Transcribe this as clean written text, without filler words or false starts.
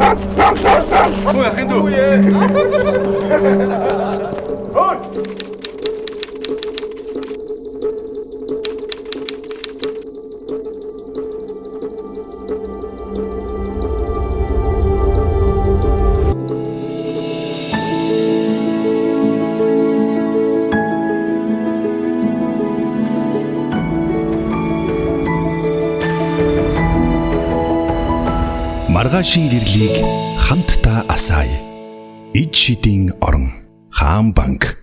Хүү яхин дүү. Маргаашийн гэрлийг хамтдаа асаая. Ид шидийн орон Хаан банк.